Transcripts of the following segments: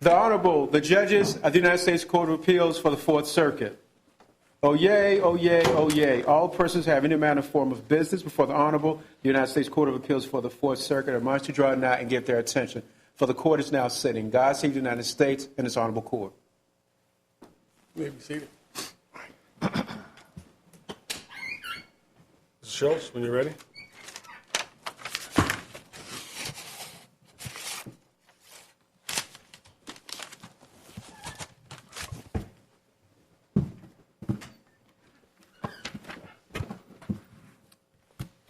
The Honorable, the judges of the United States Court of Appeals for the Fourth Circuit. Oh yay, oh yay, oh yay. All persons have any manner or form of business before the Honorable United States Court of Appeals for the Fourth Circuit are admonished to draw nigh and give their attention. For the court is now sitting. God save the United States and its Honorable Court. You may be seated. Mr. Schultz, when you're ready.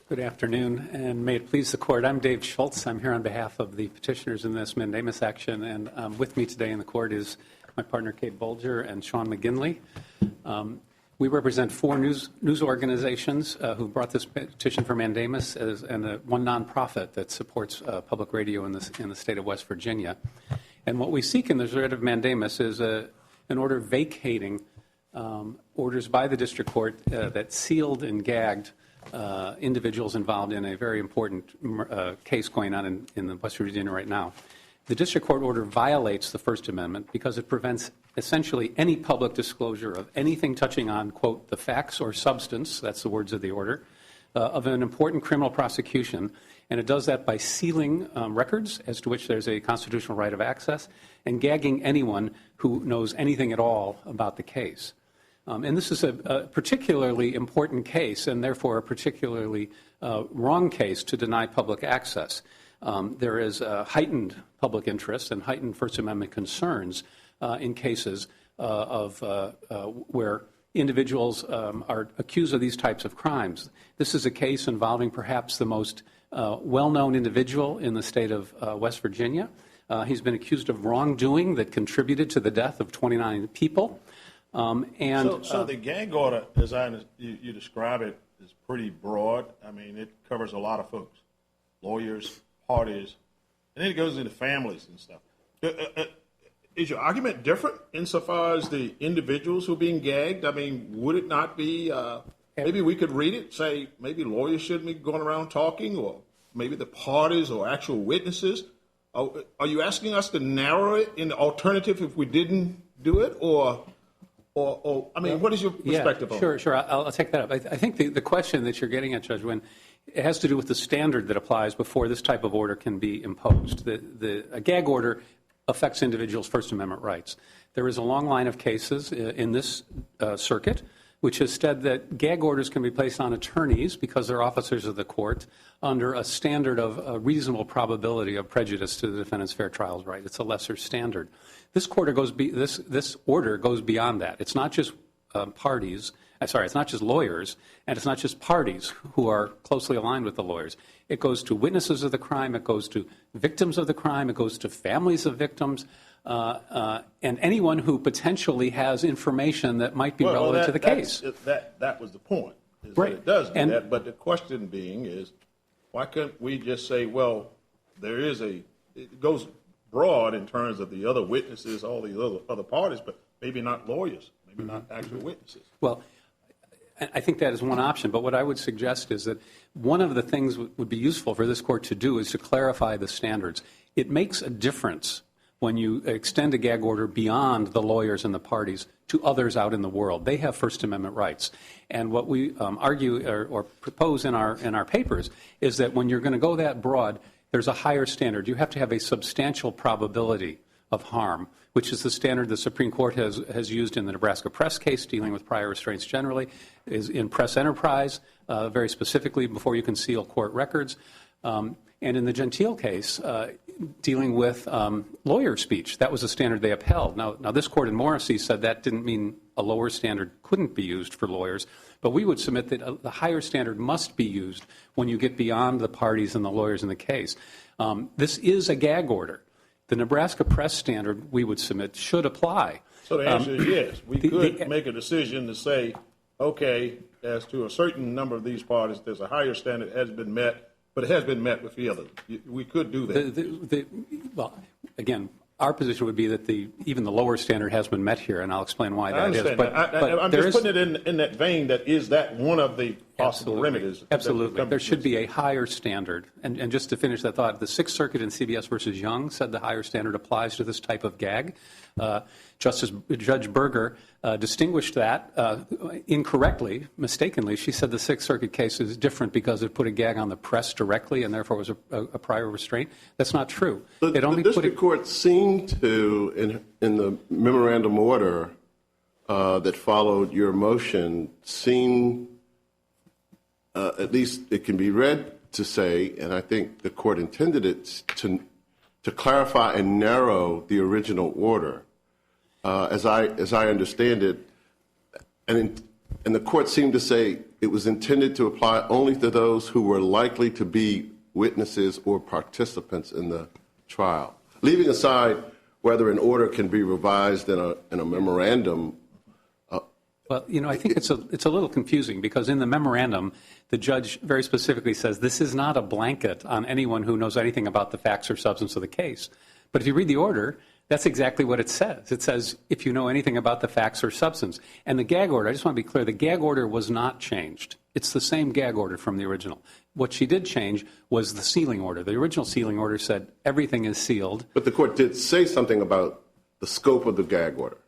Good afternoon, and may it please the court. I'm Dave Schultz. I'm here on behalf of the petitioners in this mandamus action, and with me today in the court is my partner Kate Bolger and Sean McGinley. We represent four news organizations who brought this petition for mandamus, and one nonprofit that supports public radio in the state of West Virginia. And what we seek in this writ of mandamus is an order vacating orders by the district court that sealed and gagged individuals involved in a very important case going on in West Virginia right now. The district court order violates the First Amendment because it prevents essentially any public disclosure of anything touching on, quote, the facts or substance, that's the words of the order, of an important criminal prosecution. And it does that by sealing records as to which there's a constitutional right of access and gagging anyone who knows anything at all about the case. And this is a particularly important case and therefore a particularly wrong case to deny public access. There is heightened public interest and heightened First Amendment concerns in cases of where individuals are accused of these types of crimes. This is a case involving perhaps the most well-known individual in the state of West Virginia. He's been accused of wrongdoing that contributed to the death of 29 people. So the gag order, as you describe it, is pretty broad. I mean, it covers a lot of folks, lawyers, parties, and then it goes into families and stuff. Is your argument different insofar as the individuals who are being gagged? I mean, would it not be, maybe we could read it, say maybe lawyers shouldn't be going around talking, or maybe the parties or actual witnesses? Are you asking us to narrow it in the alternative if we didn't do it, or I mean, what is your perspective on it? Sure. I'll take that up. I think the question that you're getting at, Judge Wynn, it has to do with the standard that applies before this type of order can be imposed. A gag order affects individuals' First Amendment rights. There is a long line of cases in this circuit which has said that gag orders can be placed on attorneys because they're officers of the court under a standard of a reasonable probability of prejudice to the defendant's fair trials right. It's a lesser standard. This order goes beyond that. It's not just it's not just lawyers, and it's not just parties who are closely aligned with the lawyers. It goes to witnesses of the crime. It goes to victims of the crime. It goes to families of victims, and anyone who potentially has information that might be relevant to the case. That was the point. Right. It does do that, but the question being is, why couldn't we just say, well, it goes broad in terms of the other witnesses, all the other parties, but maybe not lawyers, maybe not actual witnesses. Well, I think that is one option, but what I would suggest is that one of the things would be useful for this court to do is to clarify the standards. It makes a difference when you extend a gag order beyond the lawyers and the parties to others out in the world. They have First Amendment rights. And what we argue or propose in our papers is that when you're going to go that broad, there's a higher standard. You have to have a substantial probability of harm, which is the standard the Supreme Court has used in the Nebraska Press case, dealing with prior restraints generally, is in Press Enterprise, very specifically before you can seal court records, and in the Gentile case, dealing with lawyer speech. That was a standard they upheld. Now, this court in Morrissey said that didn't mean a lower standard couldn't be used for lawyers, but we would submit that the higher standard must be used when you get beyond the parties and the lawyers in the case. This is a gag order. The Nebraska Press standard, we would submit, should apply. So the answer is yes. We could make a decision to say, okay, as to a certain number of these parties, there's a higher standard that has been met, but it has been met with the others. We could do that. Well, again, our position would be that even the lower standard has been met here, and I'll explain why that is. I understand that. I'm just putting it in that vein that is that one of the possible remedies. Absolutely. There should be a higher standard. And just to finish that thought, the Sixth Circuit in CBS versus Young said the higher standard applies to this type of gag. Judge Berger distinguished that incorrectly, mistakenly. She said the Sixth Circuit case is different because it put a gag on the press directly and therefore was a prior restraint. That's not true. The district court seemed to, in the memorandum order that followed your motion, at least it can be read to say, and I think the court intended it to clarify and narrow the original order, as I understand it, and the court seemed to say it was intended to apply only to those who were likely to be witnesses or participants in the trial, leaving aside whether an order can be revised in a memorandum. Well, I think it's a little confusing because in the memorandum, the judge very specifically says this is not a blanket on anyone who knows anything about the facts or substance of the case. But if you read the order, that's exactly what it says. It says if you know anything about the facts or substance. And the gag order, I just want to be clear, the gag order was not changed. It's the same gag order from the original. What she did change was the sealing order. The original sealing order said everything is sealed. But the court did say something about the scope of the gag order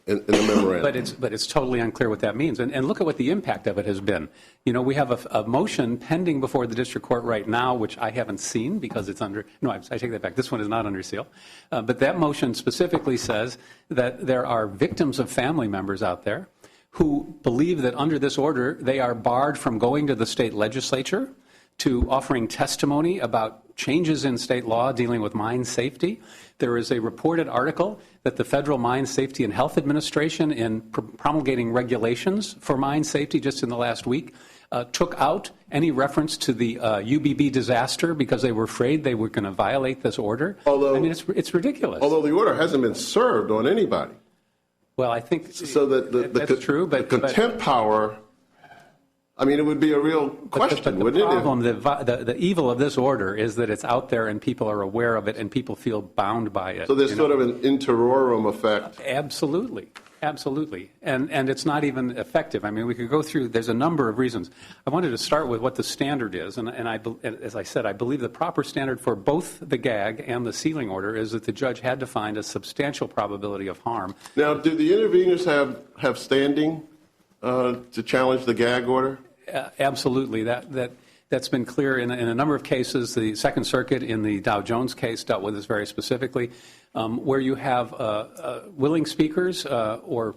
in the memorandum. But it's totally unclear what that means. And look at what the impact of it has been. We have a motion pending before the district court right now, which I haven't seen because it's under, no, I take that back. This one is not under seal. But that motion specifically says that there are victims of family members out there who believe that under this order, they are barred from going to the state legislature, to offering testimony about changes in state law dealing with mine safety. There is a reported article that the Federal Mine Safety and Health Administration, in promulgating regulations for mine safety just in the last week, took out any reference to the UBB disaster because they were afraid they were going to violate this order. Although, I mean, it's ridiculous. Although the order hasn't been served on anybody. Well, I think so that's true. But the contempt power, I mean, it would be a real question, wouldn't it? The problem, the evil of this order is that it's out there and people are aware of it and people feel bound by it. So there's sort of an interorum effect. Absolutely. Absolutely. And it's not even effective. I mean, we could go through, there's a number of reasons. I wanted to start with what the standard is. And as I said, I believe the proper standard for both the gag and the sealing order is that the judge had to find a substantial probability of harm. Now, do the interveners have standing to challenge the gag order? Absolutely. That's been clear in a number of cases. The Second Circuit in the Dow Jones case dealt with this very specifically, where you have willing speakers or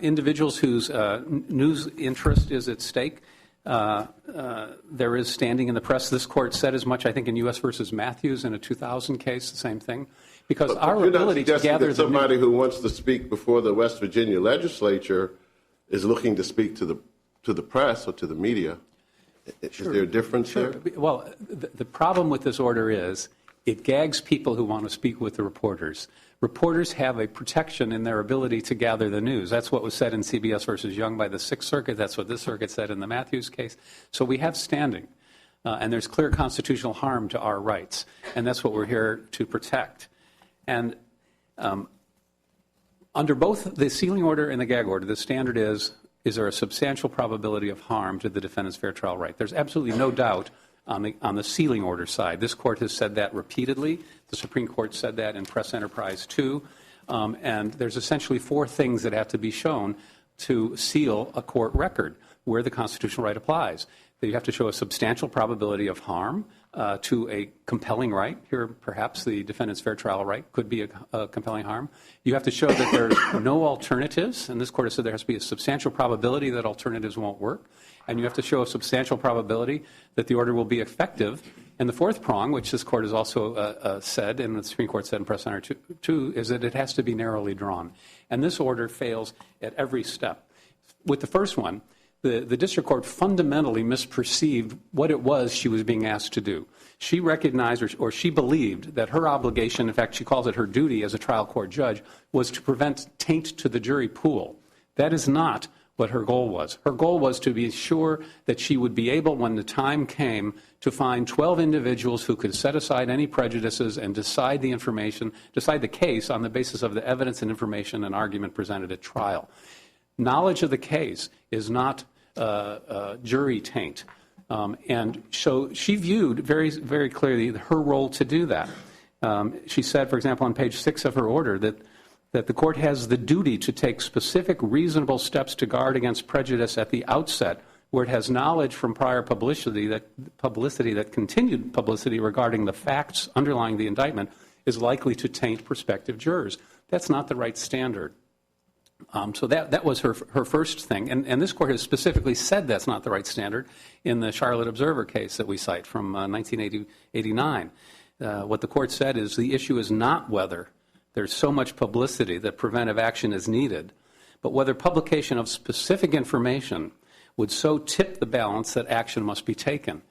individuals whose news interest is at stake. There is standing in the press. This court said as much, I think, in U.S. versus Matthews in a 2000 case, the same thing. Because our ability to gather that somebody who wants to speak before the West Virginia legislature is looking to speak to the press or to the media. Is there a difference there? Well, the problem with this order is it gags people who want to speak with the reporters. Reporters have a protection in their ability to gather the news. That's what was said in CBS versus Young by the Sixth Circuit. That's what this circuit said in the Matthews case. So we have standing, and there's clear constitutional harm to our rights, and that's what we're here to protect. And under both the sealing order and the gag order, the standard is there a substantial probability of harm to the defendant's fair trial right? There's absolutely no doubt on the sealing order side. This court has said that repeatedly. The Supreme Court said that in Press Enterprise 2. And there's essentially four things that have to be shown to seal a court record where the constitutional right applies. You have to show a substantial probability of harm to a compelling right. Here, perhaps the defendant's fair trial right could be a compelling harm. You have to show that there's no alternatives, and this court has said there has to be a substantial probability that alternatives won't work. And you have to show a substantial probability that the order will be effective. And the fourth prong, which this court has also said, and the Supreme Court said in Press Center 2, is that it has to be narrowly drawn. And this order fails at every step. With the first one, the district court fundamentally misperceived what it was she was being asked to do. She recognized or she believed that her obligation, in fact, she calls it her duty as a trial court judge, was to prevent taint to the jury pool. That is not what her goal was. Her goal was to be sure that she would be able, when the time came, to find 12 individuals who could set aside any prejudices and decide the case on the basis of the evidence and information and argument presented at trial. Knowledge of the case is not jury taint. And so she viewed very, very clearly her role to do that. She said, for example, on page 6 of her order, that the court has the duty to take specific reasonable steps to guard against prejudice at the outset, where it has knowledge from prior publicity that continued publicity regarding the facts underlying the indictment is likely to taint prospective jurors. That's not the right standard. So that was her first thing. And this court has specifically said that's not the right standard in the Charlotte Observer case that we cite from 1989. What the court said is the issue is not whether there's so much publicity that preventive action is needed, but whether publication of specific information would so tip the balance that action must be taken.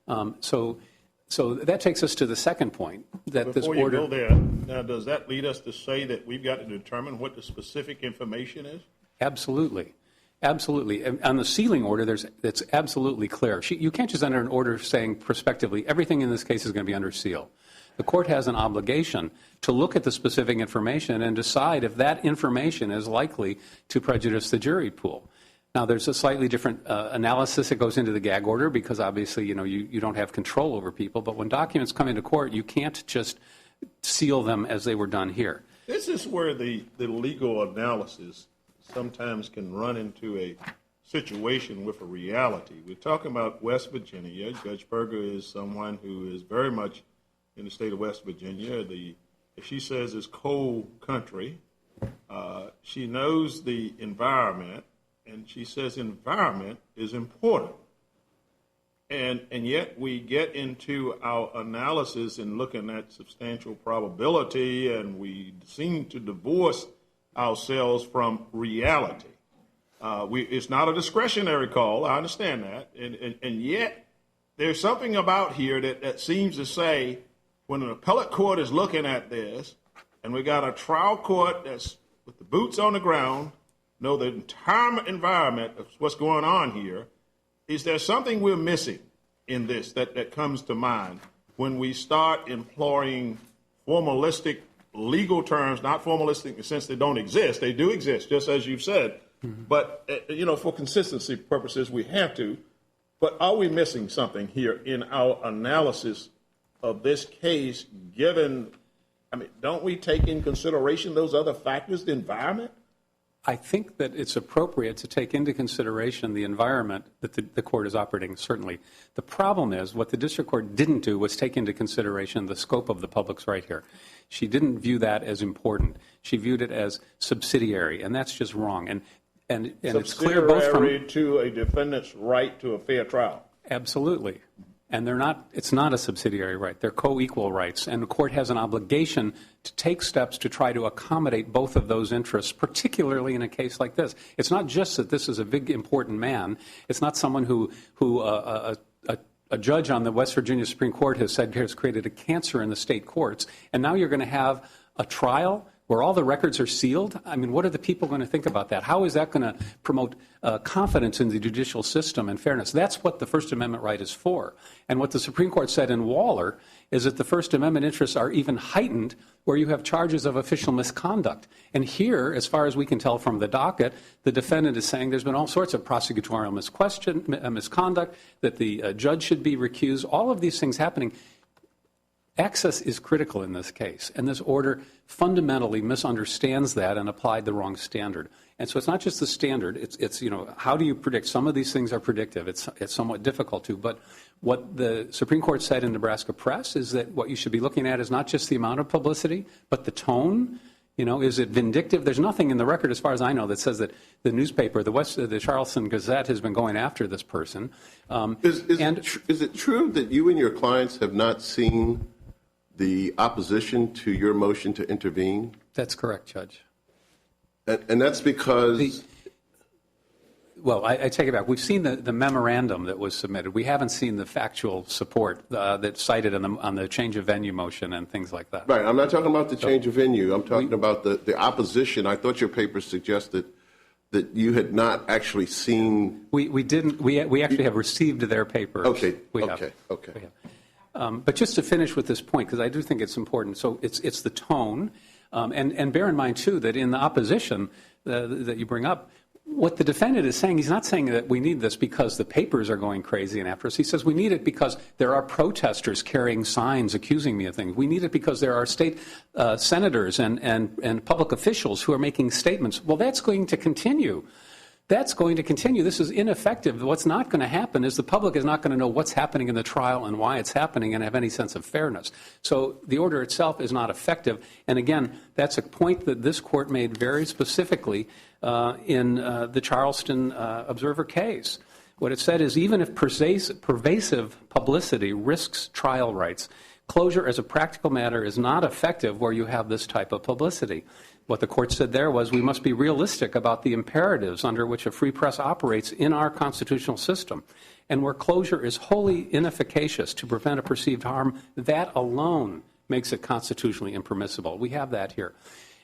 So that takes us to the second point, that this order... Before you go there, now does that lead us to say that we've got to determine what the specific information is? Absolutely. Absolutely. And on the sealing order, it's absolutely clear. You can't just enter an order saying prospectively everything in this case is going to be under seal. The court has an obligation to look at the specific information and decide if that information is likely to prejudice the jury pool. Now, there's a slightly different analysis that goes into the gag order because obviously, you don't have control over people. But when documents come into court, you can't just seal them as they were done here. This is where the legal analysis sometimes can run into a situation with a reality. We're talking about West Virginia. Judge Berger is someone who is very much in the state of West Virginia. She says it's coal country. She knows the environment. And she says environment is important. And yet we get into our analysis and looking at substantial probability, and we seem to divorce ourselves from reality. It's not a discretionary call, I understand that. And yet there's something about here that seems to say when an appellate court is looking at this, and we got a trial court that's with the boots on the ground, know the entire environment of what's going on here, is there something we're missing in this that comes to mind when we start employing formalistic legal terms, not formalistic in the sense they don't exist. They do exist, just as you've said. Mm-hmm. But, for consistency purposes, we have to. But are we missing something here in our analysis of this case, don't we take in consideration those other factors, the environment? I think that it's appropriate to take into consideration the environment that the court is operating, certainly. The problem is what the district court didn't do was take into consideration the scope of the public's right here. She didn't view that as important. She viewed it as subsidiary, and that's just wrong. And it's clear both from... Subsidiary to a defendant's right to a fair trial. Absolutely. And it's not a subsidiary right. They're co-equal rights. And the court has an obligation to take steps to try to accommodate both of those interests, particularly in a case like this. It's not just that this is a big, important man. It's not someone who a judge on the West Virginia Supreme Court has said has created a cancer in the state courts. And now you're going to have a trial where all the records are sealed? I mean, what are the people going to think about that? How is that going to promote confidence in the judicial system and fairness? That's what the First Amendment right is for. And what the Supreme Court said in Waller is that the First Amendment interests are even heightened where you have charges of official misconduct. And here, as far as we can tell from the docket, the defendant is saying there's been all sorts of prosecutorial misconduct, that the judge should be recused, all of these things happening. Access is critical in this case, and this order fundamentally misunderstands that and applied the wrong standard. And so it's not just the standard, it's how do you predict? Some of these things are predictive. It's somewhat difficult to, but what the Supreme Court said in Nebraska Press is that what you should be looking at is not just the amount of publicity, but the tone. Is it vindictive? There's nothing in the record, as far as I know, that says that the newspaper, the Charleston Gazette, has been going after this person. Is it true that you and your clients have not seen the opposition to your motion to intervene? That's correct, Judge. And that's because... I take it back. We've seen the memorandum that was submitted. We haven't seen the factual support that's cited on the change of venue motion and things like that. Right. I'm not talking about the change of venue. I'm talking about the opposition. I thought your paper suggested that you had not actually seen... We didn't. We actually have received their papers. Okay. We have. But just to finish with this point, because I do think it's important, so it's the tone, and bear in mind, too, that in the opposition that you bring up, what the defendant is saying, he's not saying that we need this because the papers are going crazy and after us. He says we need it because there are protesters carrying signs accusing me of things. We need it because there are state senators and public officials who are making statements. Well, that's going to continue. That's going to continue. This is ineffective. What's not going to happen is the public is not going to know what's happening in the trial and why it's happening and have any sense of fairness. So the order itself is not effective. And again, that's a point that this court made very specifically in the Charleston Observer case. What it said is even if pervasive publicity risks trial rights, closure as a practical matter is not effective where you have this type of publicity. What the court said there was we must be realistic about the imperatives under which a free press operates in our constitutional system. And where closure is wholly inefficacious to prevent a perceived harm, that alone makes it constitutionally impermissible. We have that here.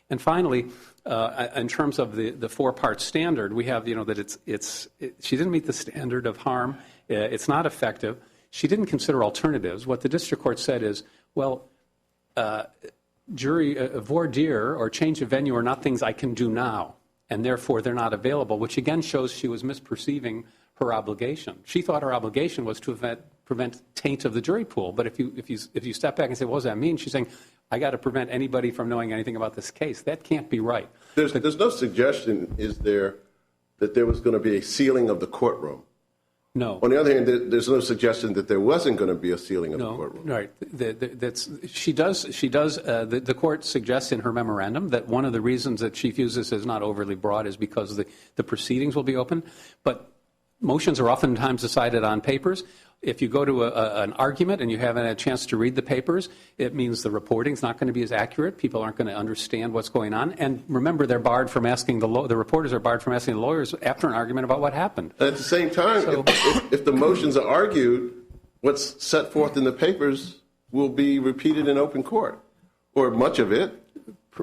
And finally, in terms of the four-part standard, we have, that she didn't meet the standard of harm. It's not effective. She didn't consider alternatives. What the district court said is, well, jury voir dire or change of venue are not things I can do now, and therefore they're not available, which again shows she was misperceiving her obligation. She thought her obligation was to prevent taint of the jury pool. But if you step back and say, what does that mean? She's saying, I got to prevent anybody from knowing anything about this case. That can't be right. There's no suggestion, is there, that there was going to be a sealing of the courtroom? No. On the other hand, there's no suggestion that there wasn't going to be a sealing of the courtroom. Right. The court suggests in her memorandum that one of the reasons that she views this as not overly broad is because the proceedings will be open. But motions are oftentimes decided on papers. If you go to an argument and you haven't had a chance to read the papers, it means the reporting's not going to be as accurate. People aren't going to understand what's going on. And remember, they're barred from asking the reporters are barred from asking the lawyers after an argument about what happened. At the same time, if the motions are argued, what's set forth in the papers will be repeated in open court, or much of it.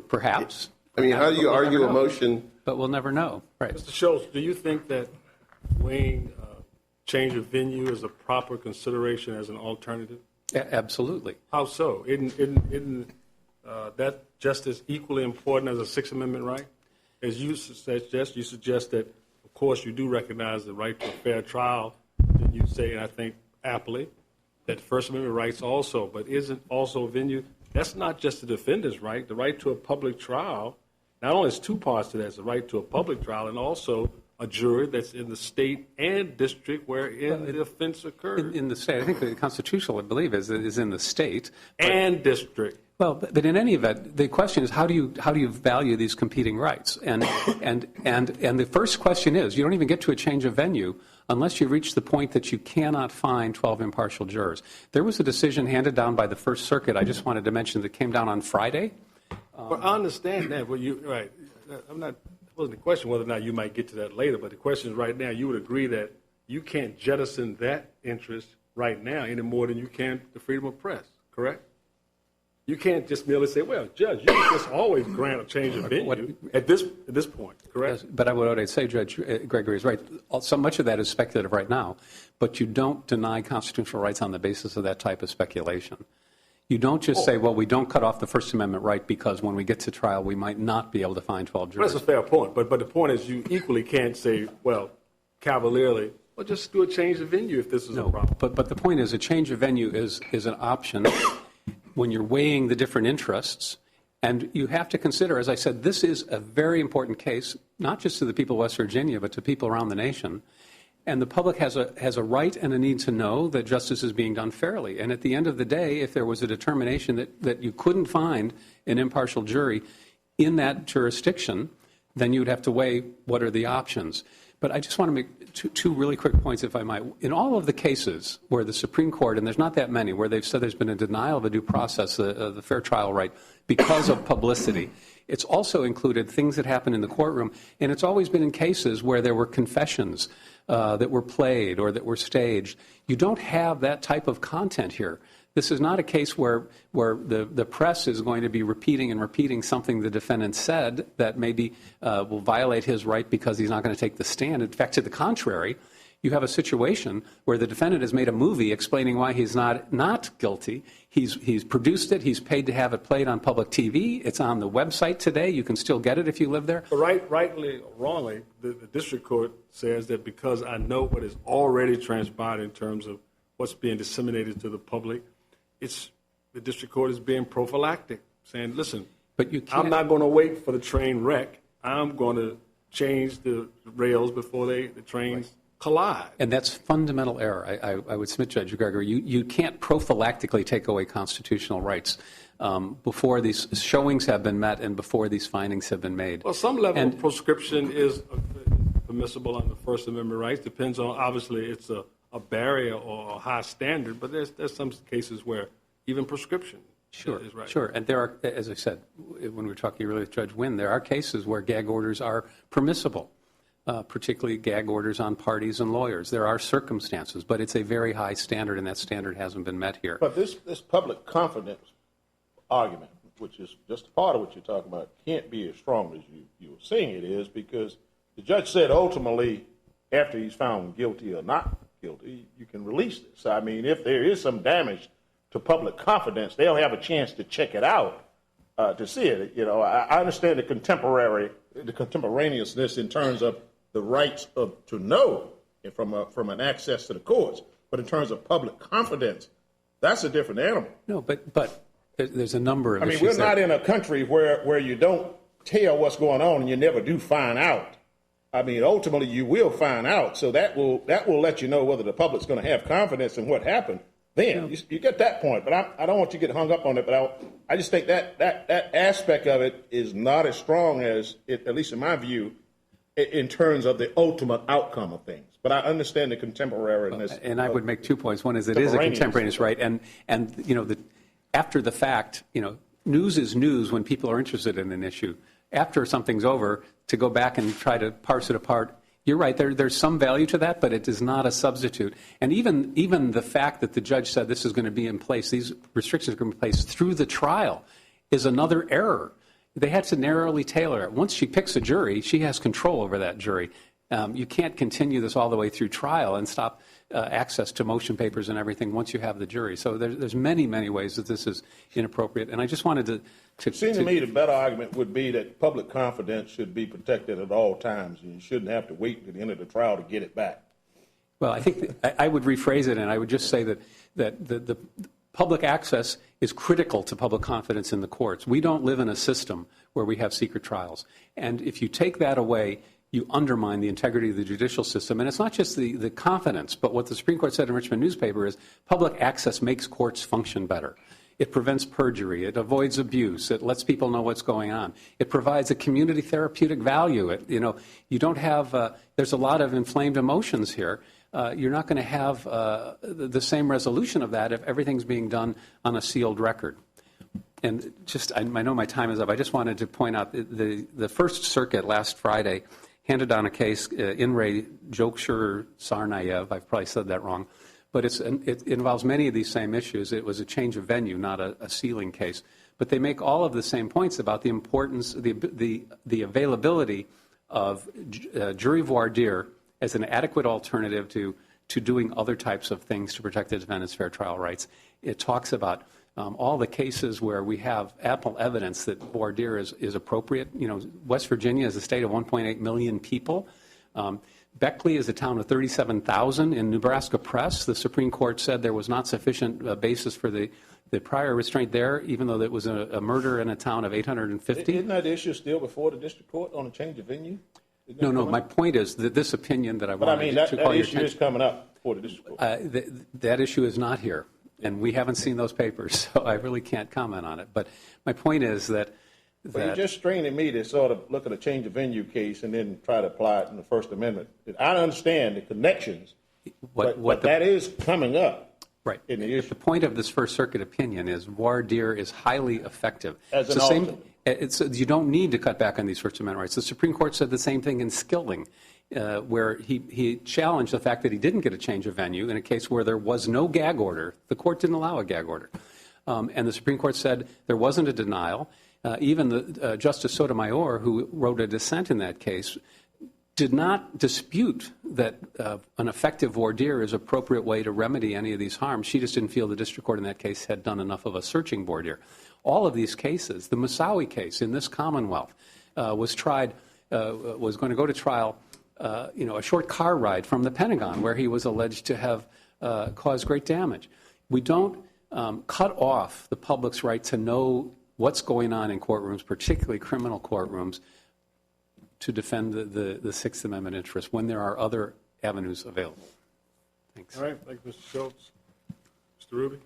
Perhaps. I mean, how do you argue a motion? But we'll never know. Right. Mr. Schultz, do you think that weighing change of venue is a proper consideration as an alternative? Absolutely. How so? Isn't that just as equally important as a Sixth Amendment right? As you suggest, that, of course, you do recognize the right to a fair trial. And you say, and I think aptly, that First Amendment rights also, but isn't also venue? That's not just the defendant's right. The right to a public trial, not only is two parts to that, it's the right to a public trial and also a jury that's in the state and district wherein the offense occurred. In the state. I think the constitutional, I believe, is in the state. And district. Well, but in any event, the question is how do you value these competing rights? And the first question is you don't even get to a change of venue unless you reach the point that you cannot find 12 impartial jurors. There was a decision handed down by the First Circuit. I just wanted to mention that came down on Friday. Well, I understand that. Well, right. It wasn't the question whether or not you might get to that later, but the question is right now, you would agree that you can't jettison that interest right now any more than you can the freedom of press, correct? You can't just merely say, well, Judge, you can just always grant a change of venue at this point, correct? Yes, but what I'd say, Judge Gregory is right. So much of that is speculative right now, but you don't deny constitutional rights on the basis of that type of speculation. You don't just say, well, we don't cut off the First Amendment right because when we get to trial, we might not be able to find 12 jurors. That's a fair point. But the point is you equally can't say, well, cavalierly, well, just do a change of venue if this is a problem. But the point is a change of venue is an option when you're weighing the different interests. And you have to consider, as I said, this is a very important case, not just to the people of West Virginia, but to people around the nation. And the public has a right and a need to know that justice is being done fairly. And at the end of the day, if there was a determination that you couldn't find an impartial jury in that jurisdiction, then you would have to weigh what are the options. But I just want to make two really quick points, if I might. In all of the cases where the Supreme Court, and there's not that many, where they've said there's been a denial of a due process, the fair trial right, because of publicity, it's also included things that happen in the courtroom, and it's always been in cases where there were confessions that were played or that were staged. You don't have that type of content here. This is not a case where the press is going to be repeating something the defendant said that maybe will violate his right because he's not going to take the stand. In fact, to the contrary, You have a situation where the defendant has made a movie explaining why he's not guilty. He's produced it. He's paid to have it played on public TV. It's on the website today. You can still get it if you live there. But rightly or wrongly, the district court says that because I know what is already transpired in terms of what's being disseminated to the public, the district court is being prophylactic, saying, listen, but you can't, I'm not going to wait for the train wreck. I'm going to change the rails before the trains collide. and that's fundamental error. I would submit, Judge Gregory, you can't prophylactically take away constitutional rights before these showings have been met and before these findings have been made. Well, some level of prescription is permissible under First Amendment rights. Depends on, obviously, it's a barrier or a high standard, but there's some cases where even prescription is right. Sure. And there are, as I said, when we were talking earlier with Judge Wynn, there are cases where gag orders are permissible, particularly gag orders on parties and lawyers. There are circumstances, but it's a very high standard, and that standard hasn't been met here. But this public confidence argument, which is just a part of what you're talking about, can't be as strong as you were saying it is, because the judge said ultimately, after he's found guilty or not guilty, you can release this. I mean, if there is some damage to public confidence, they'll have a chance to check it out, to see it. You know, I understand the contemporaneousness in terms of the rights to know from an access to the courts, but in terms of public confidence, that's a different animal. No, but there's a number of issues. I mean, we're not in a country where you don't tell what's going on and you never do find out. I mean, ultimately, you will find out, so that will let you know whether the public's going to have confidence in what happened. Then you get that point, but I don't want you to get hung up on it. But I just think that aspect of it is not as strong as, at least in my view, in terms of the ultimate outcome of things. But I understand the contemporariness. And I would make 2 points. One is it is a contemporaneous right, and you know, after the fact, you know, news is news when people are interested in an issue. After something's over, to go back and try to parse it apart. You're right, there's some value to that, but it is not a substitute. And even the fact that the judge said this is going to be in place, these restrictions are going to be in place through the trial, is another error. They had to narrowly tailor it. Once she picks a jury, she has control over that jury. You can't continue this all the way through trial and stop access to motion papers and everything once you have the jury. So there's many, many ways that this is inappropriate. And I just wanted to it seems to me the better argument would be that public confidence should be protected at all times, and you shouldn't have to wait until the end of the trial to get it back. Well, I think I would rephrase it, and I would just say that the public access is critical to public confidence in the courts. We don't live in a system where we have secret trials. And if you take that away, you undermine the integrity of the judicial system. And it's not just the confidence, but what the Supreme Court said in Richmond newspaper is public access makes courts function better. It prevents perjury. It avoids abuse. It lets people know what's going on. It provides a community therapeutic value. You don't have, there's a lot of inflamed emotions here. You're not going to have the same resolution of that if everything's being done on a sealed record. And just, I know my time is up. I just wanted to point out the First Circuit last Friday handed down a case, In re Jokshur Sarnayev. I've probably said that wrong. But it involves many of these same issues. It was a change of venue, not a sealing case. But they make all of the same points about the importance, the availability of jury voir dire as an adequate alternative to doing other types of things to protect the defendant's fair trial rights. It talks about all the cases where we have ample evidence that voir dire is appropriate. You know, West Virginia is a state of 1.8 million people. Beckley is a town of 37,000. In Nebraska Press, the Supreme Court said there was not sufficient basis for the prior restraint there, even though it was a murder in a town of 850. Isn't that issue still before the district court on a change of venue? No. My point is that this opinion that I wanted to call your attention. But I mean, that issue is coming up before the district court. That issue is not here, and we haven't seen those papers, so I really can't comment on it. But my point is that But you're just straining me to sort of look at a change of venue case and then try to apply it in the First Amendment. I understand the connections, but that is coming up. Right. In the issue. The point of this First Circuit opinion is voir dire is highly effective. As an alternate. You don't need to cut back on these First Amendment rights. The Supreme Court said the same thing in Skilling, where he challenged the fact that he didn't get a change of venue in a case where there was no gag order. The court didn't allow a gag order. And the Supreme Court said there wasn't a denial. Even Justice Sotomayor, who wrote a dissent in that case, did not dispute that an effective voir dire is an appropriate way to remedy any of these harms. She just didn't feel the district court in that case had done enough of a searching voir dire. All of these cases, the Moussaoui case in this Commonwealth was tried, was going to go to trial, a short car ride from the Pentagon where he was alleged to have caused great damage. We don't cut off the public's right to know what's going on in courtrooms, particularly criminal courtrooms, to defend the Sixth Amendment interest when there are other avenues available. Thanks. All right, thank you, Mr. Schultz. Mr. Ruby?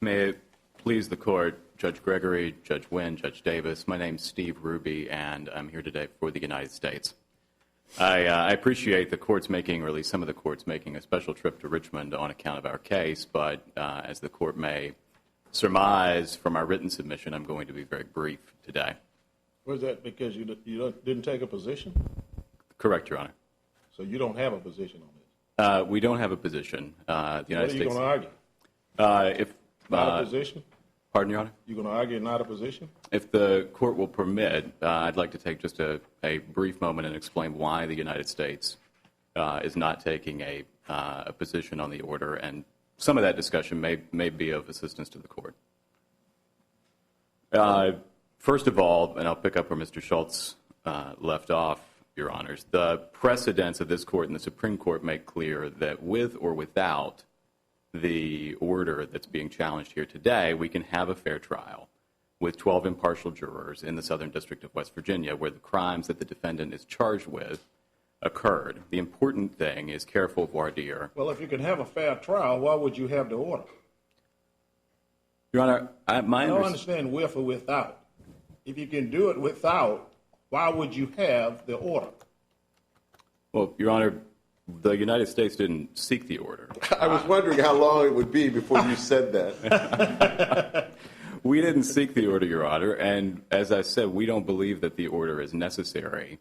May it please the court, Judge Gregory, Judge Wynn, Judge Davis, my name's Steve Ruby, and I'm here today for the United States. I appreciate the court's making, or at least some of the courts making, a special trip to Richmond on account of our case, but as the court may surmise from our written submission, I'm going to be very brief today. Was that because you didn't take a position? Correct, Your Honor. So you don't have a position on this? We don't have a position. The United States. What are you going to argue? If Not a position? Pardon, Your Honor? You're going to argue not a position? If the court will permit, I'd like to take just a brief moment and explain why the United States is not taking a position on the order, and some of that discussion may be of assistance to the court. First of all, and I'll pick up where Mr. Schultz left off, Your Honors, the precedents of this court and the Supreme Court make clear that with or without the order that's being challenged here today, we can have a fair trial with 12 impartial jurors in the Southern District of West Virginia where the crimes that the defendant is charged with occurred. The important thing is careful voir dire. Well, if you can have a fair trial, why would you have the order? Your Honor, I don't understand with or without. If you can do it without, why would you have the order? Well, Your Honor, the United States didn't seek the order. I was wondering how long it would be before you said that. We didn't seek the order, Your Honor, and as I said, we don't believe that the order is necessary.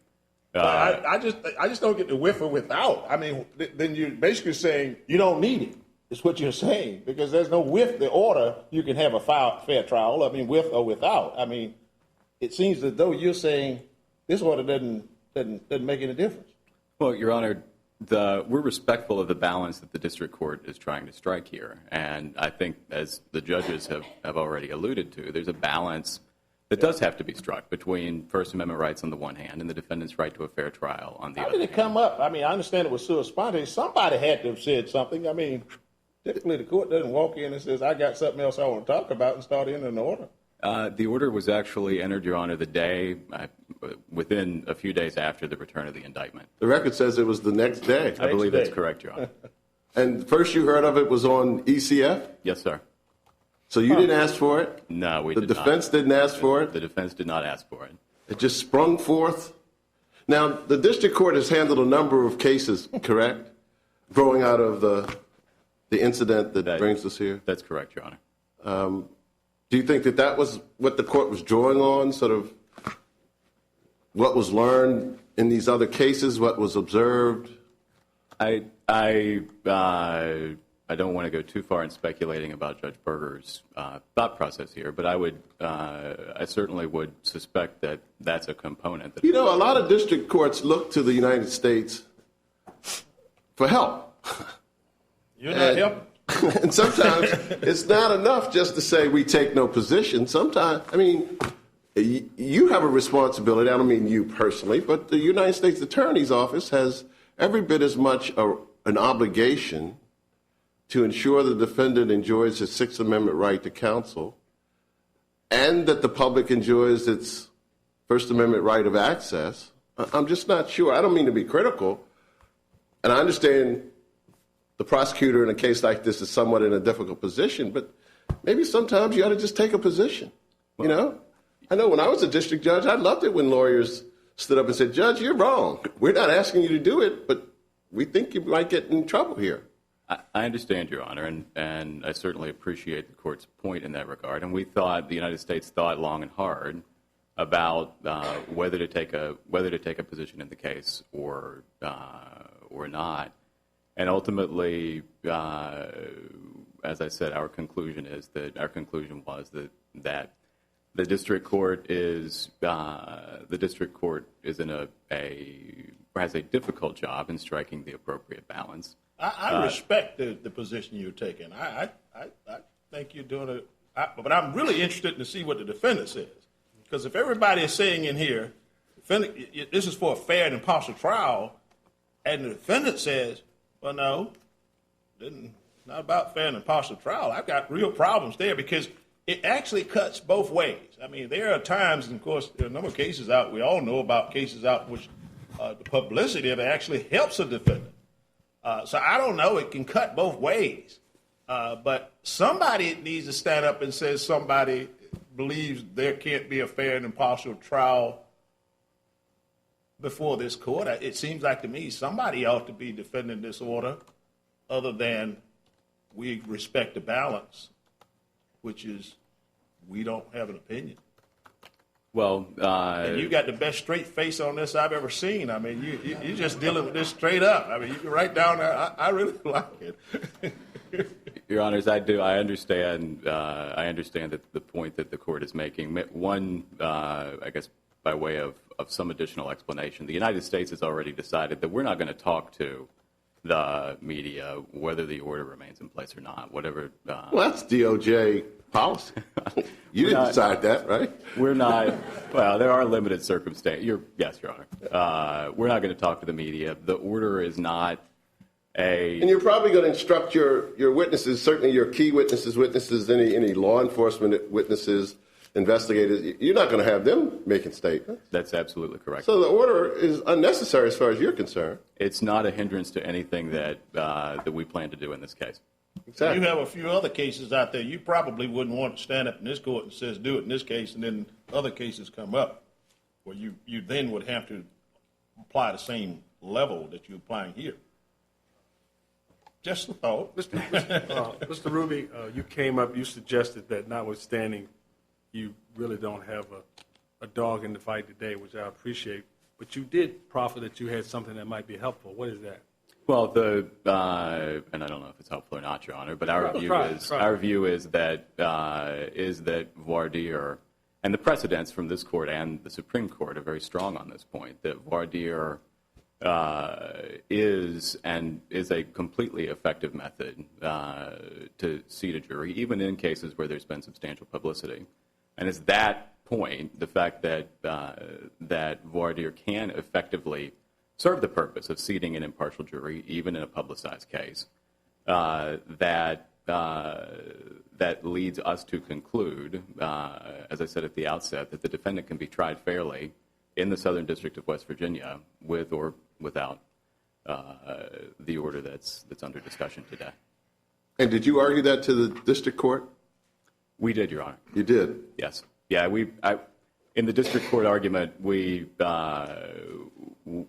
I just don't get the with or without. I mean, then you're basically saying you don't need it. It's what you're saying, because there's no with the order you can have a fair trial. I mean, with or without. I mean, it seems as though you're saying this order doesn't make any difference. Well, Your Honor, we're respectful of the balance that the district court is trying to strike here, and I think, as the judges have already alluded to, there's a balance that does have to be struck between First Amendment rights on the one hand and the defendant's right to a fair trial on the other. How did it come up? I mean, I understand it was sua sponte. Somebody had to have said something. I mean, typically the court doesn't walk in and says, I got something else I want to talk about and start in an order. The order was actually entered, Your Honor, the day, within a few days after the return of the indictment. The record says it was the next day. I believe that's correct, Your Honor. And first you heard of it was on ECF? Yes, sir. So you didn't ask for it? No, we did not. The defense didn't ask for it? The defense did not ask for it. It just sprung forth? Now, the district court has handled a number of cases, correct? Growing out of the incident that brings us here? That's correct, Your Honor. Do you think that was what the court was drawing on, sort of what was learned in these other cases, what was observed? I don't want to go too far in speculating about Judge Berger's thought process here, but I certainly would suspect that that's a component. You know, a lot of district courts look to the United States for help. You're not helping. And sometimes it's not enough just to say we take no position. Sometimes, I mean, you have a responsibility. I don't mean you personally, but the United States Attorney's Office has every bit as much an obligation to ensure the defendant enjoys his Sixth Amendment right to counsel and that the public enjoys its First Amendment right of access. I'm just not sure. I don't mean to be critical, and I understand the prosecutor in a case like this is somewhat in a difficult position, but maybe sometimes you ought to just take a position, you know? I know when I was a district judge, I loved it when lawyers stood up and said, Judge, you're wrong. We're not asking you to do it, but we think you might get in trouble here. I understand, Your Honor, and I certainly appreciate the court's point in that regard. And the United States thought long and hard about whether to take a position in the case or not. And ultimately, as I said, our conclusion was that the district court is in has a difficult job in striking the appropriate balance. I respect the position you're taking. I think you're doing it, but I'm really interested to see what the defendant says. Because if everybody is saying in here, this is for a fair and impartial trial, and the defendant says, well, no, it's not about fair and impartial trial. I've got real problems there because it actually cuts both ways. I mean, there are times, and of course, there are a number of cases out, we all know about cases out which the publicity of it actually helps a defendant. So I don't know, it can cut both ways. But somebody needs to stand up and say somebody believes there can't be a fair and impartial trial before this court. It seems like to me somebody ought to be defending this order other than we respect the balance, which is we don't have an opinion. Well, and you got the best straight face on this I've ever seen. I mean, you're just dealing with this straight up. I mean, you can write down there. I really like it. Your Honors, I do. I understand. I understand that the point that the court is making. One, I guess, by way of some additional explanation, the United States has already decided that we're not going to talk to the media whether the order remains in place or not. Whatever. Well, that's DOJ policy. You didn't decide that, right? We're not. Well, there are limited circumstances. Yes, Your Honor. We're not going to talk to the media. The order is not a. And you're probably going to instruct your witnesses, certainly your key witnesses, any law enforcement witnesses, investigators. You're not going to have them making statements. That's absolutely correct. So the order is unnecessary as far as you're concerned. It's not a hindrance to anything that we plan to do in this case. Exactly. You have a few other cases out there. You probably wouldn't want to stand up in this court and says do it in this case, and then other cases come up where you then would have to apply the same level that you're applying here. Just a thought. Mr. Ruby, you came up, you suggested that notwithstanding you really don't have a dog in the fight today, which I appreciate, but you did proffer that you had something that might be helpful. What is that? Well, and I don't know if it's helpful or not, Your Honor, but our view is that voir dire and the precedents from this court and the Supreme Court are very strong on this point. That voir dire is a completely effective method to seat a jury, even in cases where there's been substantial publicity. And it's that point, the fact that voir dire can effectively serve the purpose of seating an impartial jury, even in a publicized case, that leads us to conclude, as I said at the outset, that the defendant can be tried fairly in the Southern District of West Virginia with or without the order that's under discussion today. And did you argue that to the district court? We did, Your Honor. You did? Yes. Yeah, in the district court argument,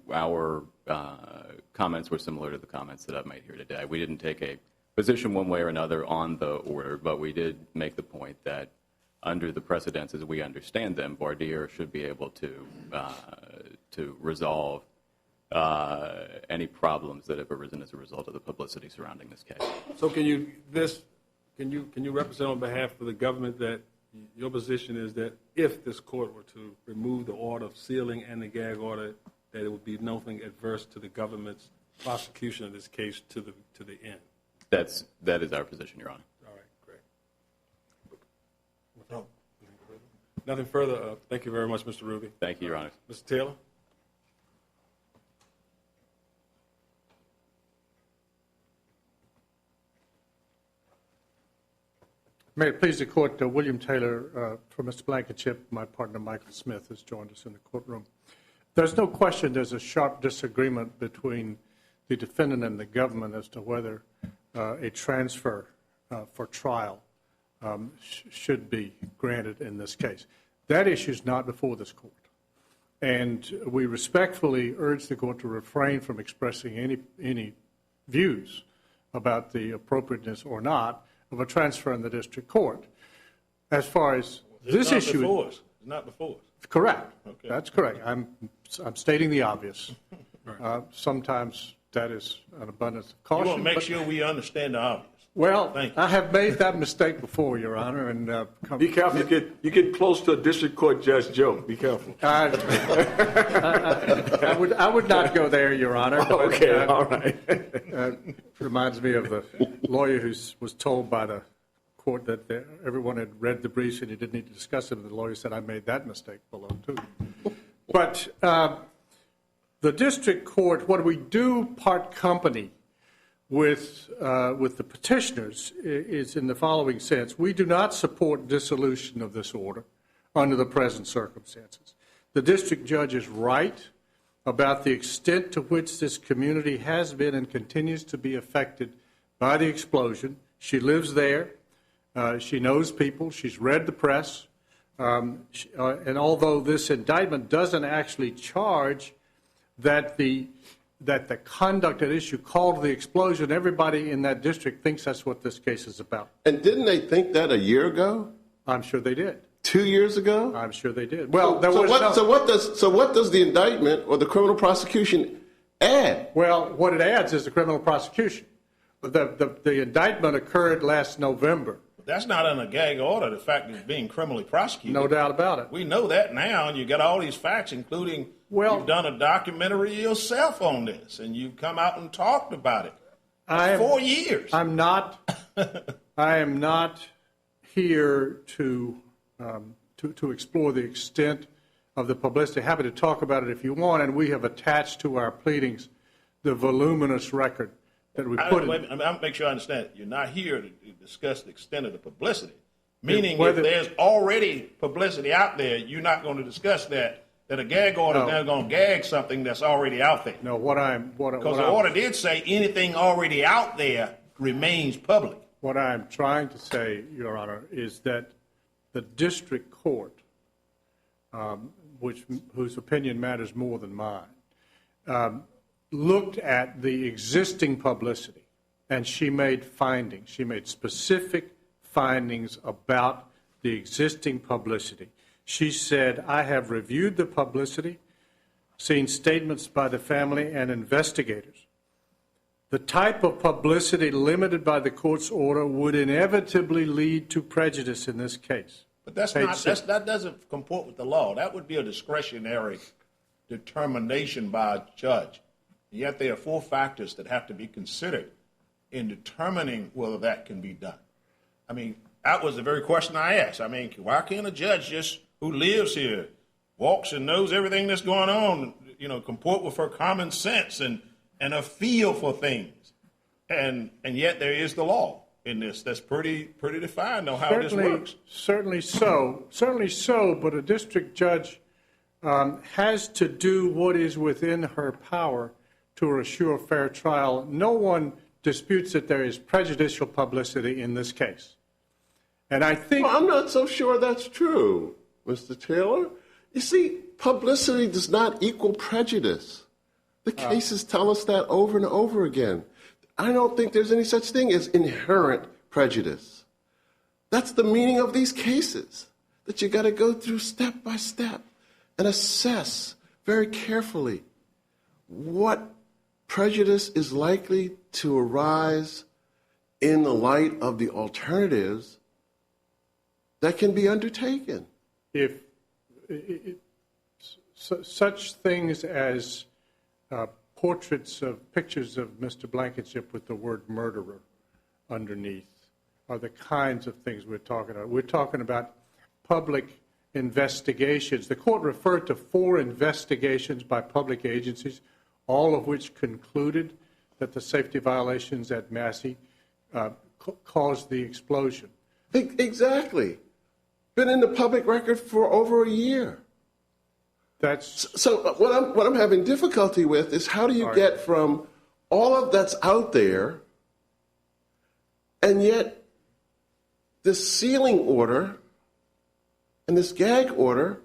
our comments were similar to the comments that I've made here today. We didn't take a position one way or another on the order, but we did make the point that under the precedents as we understand them, voir dire should be able to resolve any problems that have arisen as a result of the publicity surrounding this case. So can you represent on behalf of the government that your position is that if this court were to remove the order of sealing and the gag order, that it would be nothing adverse to the government's prosecution of this case to the end? That is our position, Your Honor. All right, great. Nothing further. Thank you very much, Mr. Ruby. Thank you, Your Honor. Mr. Taylor? May it please the court, William Taylor for Mr. Blankenship. My partner Michael Smith has joined us in the courtroom. There's no question there's a sharp disagreement between the defendant and the government as to whether a transfer for trial should be granted in this case. That issue is not before this court. And we respectfully urge the court to refrain from expressing any views about the appropriateness or not of a transfer in the district court. As far as this issue, it's not before us. Correct. Okay. That's correct. I'm stating the obvious. Sometimes That is an abundance of You caution. want to make but- sure we understand the obvious. Well, Thank you. I have made that mistake before, Your Honor, and Be careful. You get close to a district court judge joke. Be careful. I would not go there, Your Honor. but, Okay, all right. Reminds me of the lawyer who was told by the court that everyone had read the briefs and he didn't need to discuss it, and the lawyer said, I made that mistake below, too. But the district court, what we do part company with the petitioners is in the following sense. We do not support dissolution of this order under the present circumstances. The district judge is right about the extent to which this community has been and continues to be affected by the explosion. She lives there. She knows people. She's read the press. And although this indictment doesn't actually charge that the conduct at issue called the explosion, everybody in that district thinks that's what this case is about. And didn't they think that a year ago? I'm sure they did. 2 years ago? I'm sure they did. Well, there So was what, no, so what does the indictment or the criminal prosecution add? well, what it adds is the criminal prosecution. The indictment occurred last November. That's not in a gag order, the fact it's being criminally prosecuted. No doubt about it. We know that now, and you got all these facts, including Well- you've done a documentary yourself on this, and you've come out and talked about it. I am- 4 years. I am not here to explore the extent of the publicity. Happy to talk about it if you want, and we have attached to our pleadings the voluminous record that we put in. I'll make sure I understand. You're not here to discuss the extent of the publicity, meaning whether- if there's already publicity out there, you're not going to discuss that a gag order is No. now going to gag something that's already out there. No, Because the order did say anything already out there remains public. What I'm trying to say, Your Honor, is that the district court, whose opinion matters more than mine, looked at the existing publicity, and she made findings. She made specific findings about the existing publicity. She said, I have reviewed the publicity, seen statements by the family and investigators. The type of publicity limited by the court's order would inevitably lead to prejudice in this case. But that doesn't comport with the law. That would be a discretionary determination by a judge. And yet there are 4 factors that have to be considered in determining whether that can be done. I mean, that was the very question I asked. I mean, why can't a judge just who lives here, walks and knows everything that's going on, comport with her common sense and a feel for things? And yet there is the law in this that's pretty defined on how this works. Certainly so, but a district judge has to do what is within her power to assure fair trial. No one disputes that there is prejudicial publicity in this case. And I think... Well, I'm not so sure that's true, Mr. Taylor. You see, publicity does not equal prejudice. The cases tell us that over and over again. I don't think there's any such thing as inherent prejudice. That's the meaning of these cases, that you got to go through step by step and assess very carefully what prejudice is likely to arise in the light of the alternatives that can be undertaken. If such things as pictures of Mr. Blankenship with the word murderer underneath are the kinds of things we're talking about. We're talking about public investigations. The court referred to 4 investigations by public agencies, all of which concluded that the safety violations at Massey caused the explosion. Exactly. Been in the public record for over a year. So what I'm having difficulty with is how do you get from all of that's out there, and yet this sealing order and this gag order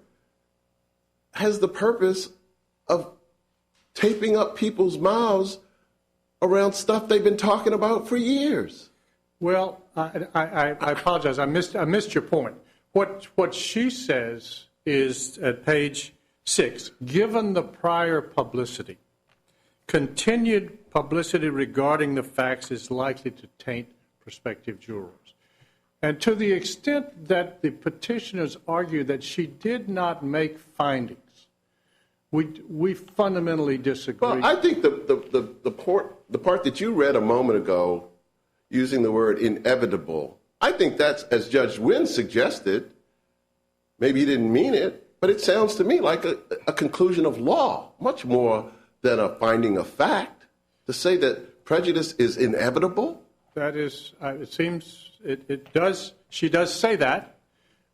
has the purpose of taping up people's mouths around stuff they've been talking about for years. Well, I apologize. I missed your point. What she says is at page 6, given the prior publicity, continued publicity regarding the facts is likely to taint prospective jurors. And to the extent that the petitioners argue that she did not make findings, we fundamentally disagree. Well, I think the part that you read a moment ago, using the word inevitable, I think that's, as Judge Wynn suggested, maybe he didn't mean it, but it sounds to me like a conclusion of law, much more than a finding of fact. To say that prejudice is inevitable? That is, it seems, it does, she does say that,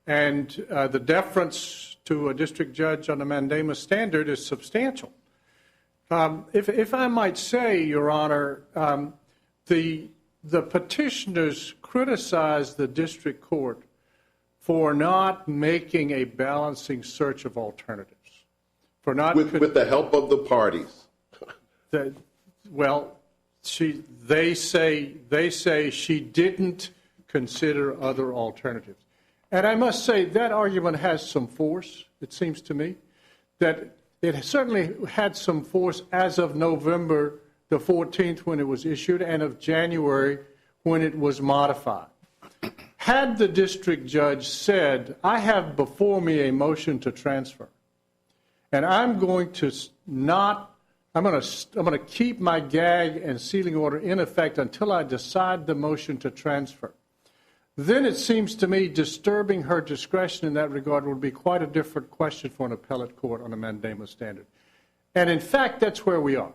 and the deference to a district judge on a mandamus standard is substantial. If I might say, Your Honor, the petitioners criticized the district court for not making a balancing search of alternatives, for not With the help of the parties. Well, they say she didn't consider other alternatives. And I must say that argument has some force, it seems to me, that it certainly had some force as of November the 14th when it was issued and of January when it was modified. Had the district judge said, I have before me a motion to transfer, and I'm going to keep my gag and sealing order in effect until I decide the motion to transfer, then it seems to me disturbing her discretion in that regard would be quite a different question for an appellate court on a mandamus standard. And in fact, that's where we are.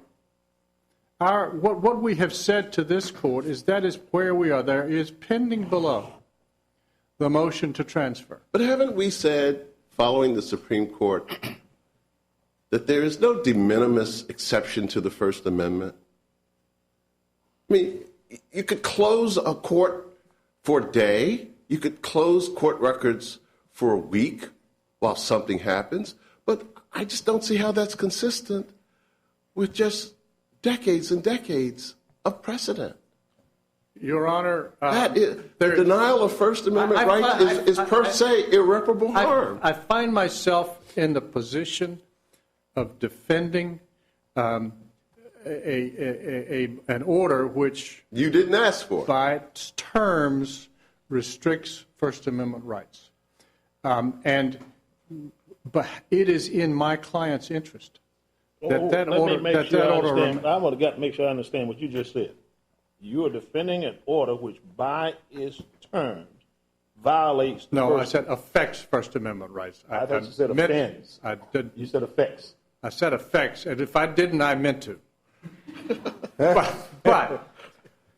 What we have said to this court is that is where we are. There is pending below the motion to transfer. But haven't we said, following the Supreme Court, that there is no de minimis exception to the First Amendment? I mean, you could close a court for a day. You could close court records for a week while something happens. But I just don't see how that's consistent with just decades and decades of precedent. Your Honor, the denial of First Amendment rights is per se irreparable harm. I find myself in the position of defending an order which you didn't ask for, by its terms, restricts First Amendment rights, but it is in my client's interest that order. I want to make sure I understand what you just said. You are defending an order which, by its terms, violates the No, I said affects First Amendment rights. I thought you said offends. I did. You said affects. I said affects, and if I didn't, I meant to. but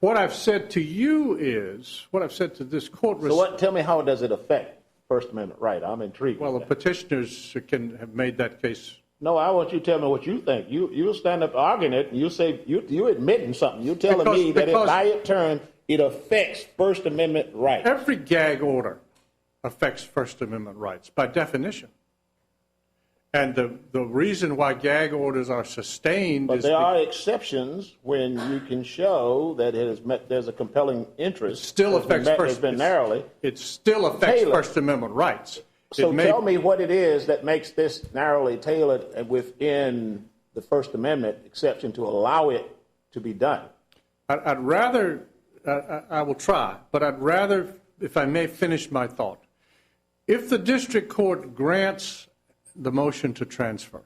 what I've said to you is, what I've said to this court. So tell me, how does it affect First Amendment right? I'm intrigued. Well, the petitioners can have made that case. No, I want you to tell me what you think. You'll stand up arguing it, and you say you're admitting something. You're telling me that by its term it affects First Amendment rights. Every gag order affects First Amendment rights by definition. And the reason why gag orders are sustained but is there are exceptions when you can show that there's a compelling interest. It still affects It still affects First Amendment rights. So tell me what it is that makes this narrowly tailored within the First Amendment exception to allow it to be done. I'd rather, I will try, but I'd rather, if I may finish my thought, if the district court grants the motion to transfer,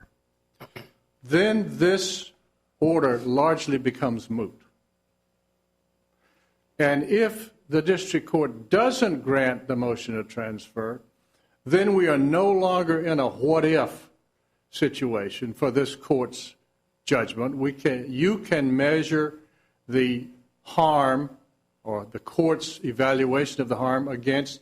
then this order largely becomes moot. And if the district court doesn't grant the motion to transfer, then we are no longer in a what-if situation for this court's judgment. You can measure the harm or the court's evaluation of the harm against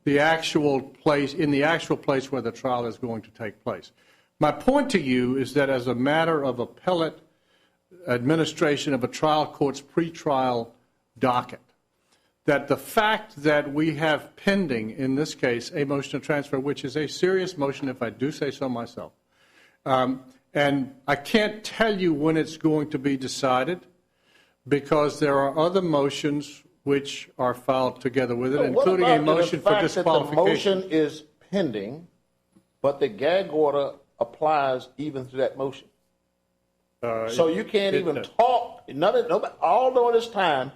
the actual place, in the actual place where the trial is going to take place. My point to you is that as a matter of appellate administration of a trial court's pretrial docket, that the fact that we have pending, in this case, a motion to transfer, which is a serious motion, if I do say so myself, and I can't tell you when it's going to be decided because there are other motions which are filed together with it, including a motion for disqualification. The motion is pending, but the gag order applies even to that motion. So you can't even talk, all during this time,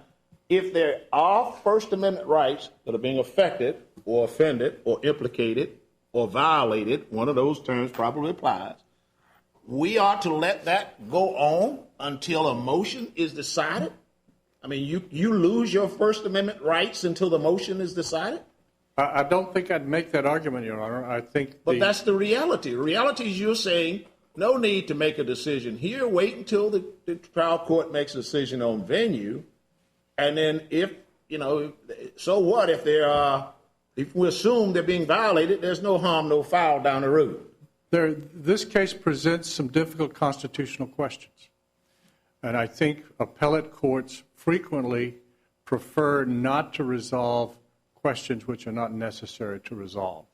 if there are First Amendment rights that are being affected or offended or implicated or violated, one of those terms probably applies, we are to let that go on until a motion is decided? I mean, you lose your First Amendment rights until the motion is decided? I don't think I'd make that argument, Your Honor. I think But that's the reality. The reality is you're saying no need to make a decision here. Wait until the trial court makes a decision on venue. And then so what if if we assume they're being violated, there's no harm, no foul down the road. This case presents some difficult constitutional questions. And I think appellate courts frequently prefer not to resolve questions which are not necessary to resolve.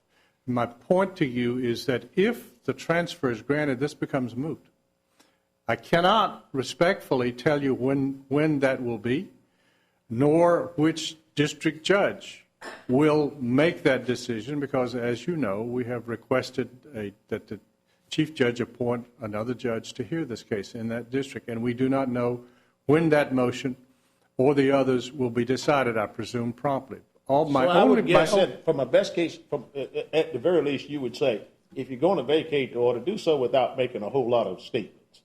My point to you is that if the transfer is granted, this becomes moot. I cannot respectfully tell you when that will be, nor which district judge will make that decision, because, as you know, we have requested that the chief judge appoint another judge to hear this case in that district, and we do not know when that motion or the others will be decided, I presume, promptly. I would guess that from a best case, at the very least, you would say, if you're going to vacate the order, do so without making a whole lot of statements.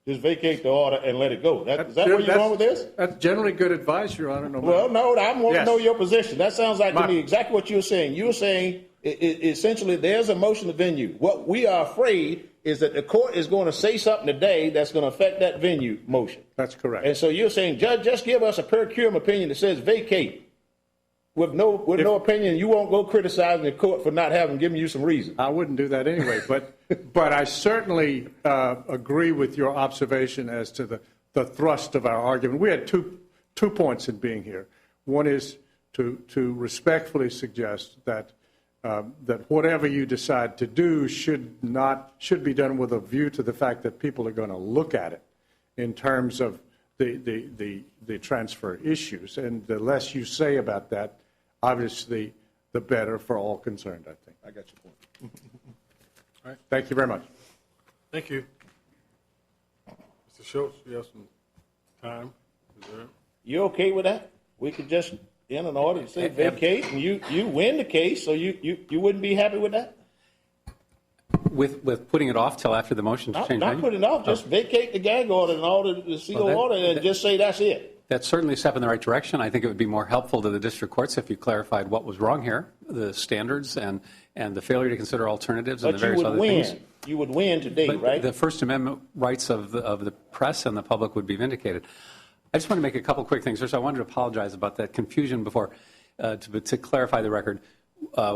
Just vacate the order and let it go. Is that where you're going with this? That's generally good advice, Your Honor. I want to know your position. That sounds like to me exactly what you're saying. You're saying essentially there's a motion to venue. What we are afraid is that the court is going to say something today that's going to affect that venue motion. That's correct. And so you're saying, Judge, just give us a per curiam opinion that says vacate. With no opinion, you won't go criticizing the court for not giving you some reason. I wouldn't do that anyway, but I certainly agree with your observation as to the thrust of our argument. We had two points in being here. One is to respectfully suggest that whatever you decide to do should be done with a view to the fact that people are going to look at it in terms of the transfer issues, and the less you say about that, obviously, the better for all concerned, I think. I got your point. All right. Thank you very much. Thank you. Mr. Schultz, you have some time reserved. You okay with that? We could just in an order and say vacate, and you win the case, so you wouldn't be happy with that? With putting it off till after the motion to change venue? Not putting it off, just vacate the gag order and order the seal order and just say that's it. That's certainly a step in the right direction. I think it would be more helpful to the district courts if you clarified what was wrong here, the standards and the failure to consider alternatives and the various other things. You would win today, right? The First Amendment rights of the press and the public would be vindicated. I just want to make a couple quick things. First, I wanted to apologize about that confusion before to clarify the record.